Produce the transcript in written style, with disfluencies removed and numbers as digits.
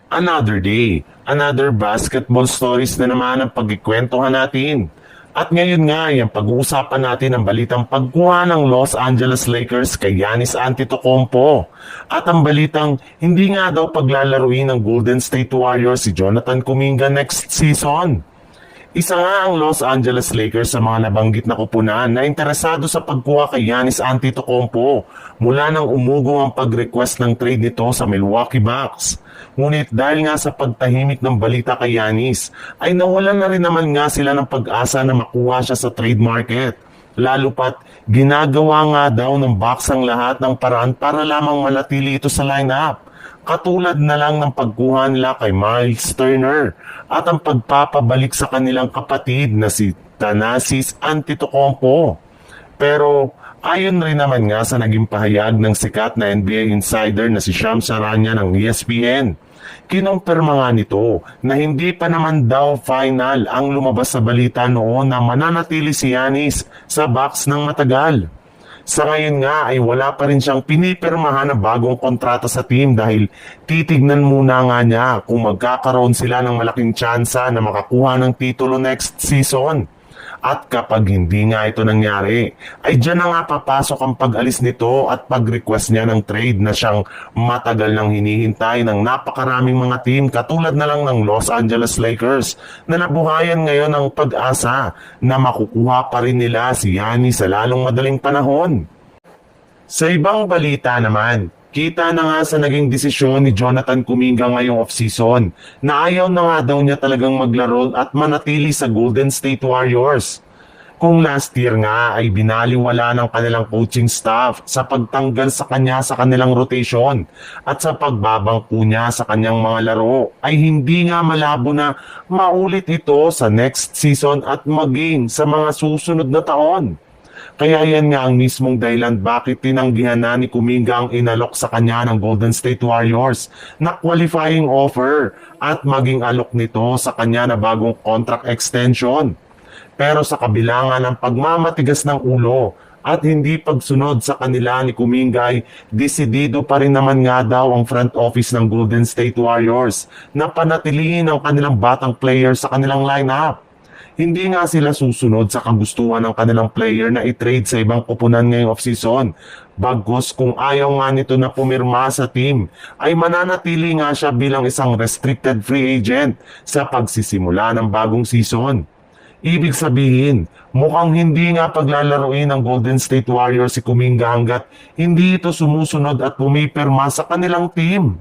Another day, another basketball stories na naman ang pagkikwentuhan natin. At ngayon nga, yung pag-uusapan natin ang balitang pagkuha ng Los Angeles Lakers kay Giannis Antetokounmpo. At ang balitang hindi nga daw paglalaruin ng Golden State Warriors si Jonathan Kuminga next season. Isa nga ang Los Angeles Lakers sa mga nabanggit na kupunan na interesado sa pagkuha kay Giannis Antetokounmpo mula nang umugong ang pag-request ng trade nito sa Milwaukee Bucks. Ngunit dahil nga sa pagtahimik ng balita kay Giannis, ay nawalan na rin naman nga sila ng pag-asa na makuha siya sa trade market. Lalo pat ginagawa nga daw ng Bucks ang lahat ng paraan para lamang manatili ito sa lineup. Katulad na lang ng pagkuha nila kay Miles Turner at ang pagpapabalik sa kanilang kapatid na si Thanasis Antetokounmpo. Pero ayon rin naman nga sa naging pahayag ng sikat na NBA insider na si Shams Charania ng ESPN, kinumpirma nga nito na hindi pa naman daw final ang lumabas sa balita noon na mananatili si Giannis sa Bucks ng matagal. Sa ngayon nga ay wala pa rin siyang pinipirmahan na bagong kontrata sa team dahil titignan muna nga niya kung magkakaroon sila ng malaking tsansa na makakuha ng titulo next season. At kapag hindi nga ito nangyari, ay dyan na nga papasok ang pag-alis nito at pag-request niya ng trade na siyang matagal nang hinihintay ng napakaraming mga team katulad na lang ng Los Angeles Lakers na nabuhayan ngayon ng pag-asa na makukuha pa rin nila si Giannis sa lalong madaling panahon. Sa ibang balita naman, kita na nga sa naging desisyon ni Jonathan Kuminga ngayong off-season na ayaw na nga daw niya talagang maglaro at manatili sa Golden State Warriors. Kung last year nga ay binaliwala ng kanilang coaching staff sa pagtanggal sa kanya sa kanilang rotation at sa pagbabangko niya sa kanyang mga laro, ay hindi nga malabo na maulit ito sa next season at maging sa mga susunod na taon. Kaya yan nga ang mismong dahilan bakit tinanggihan na ni Kuminga ang inalok sa kanya ng Golden State Warriors na qualifying offer at maging alok nito sa kanya na bagong contract extension. Pero sa kabila nga ng pagmamatigas ng ulo at hindi pagsunod sa kanila ni Kuminga ay desidido pa rin naman nga daw ang front office ng Golden State Warriors na panatilihin ang kanilang batang player sa kanilang lineup. Hindi nga sila susunod sa kagustuhan ng kanilang player na i-trade sa ibang koponan ngayong off-season. Bagkus kung ayaw nga nito na pumirma sa team, ay mananatili nga siya bilang isang restricted free agent sa pagsisimula ng bagong season. Ibig sabihin, mukhang hindi nga paglalaruin ng Golden State Warriors si Kuminga hanggat hindi ito sumusunod at pumipirma sa kanilang team.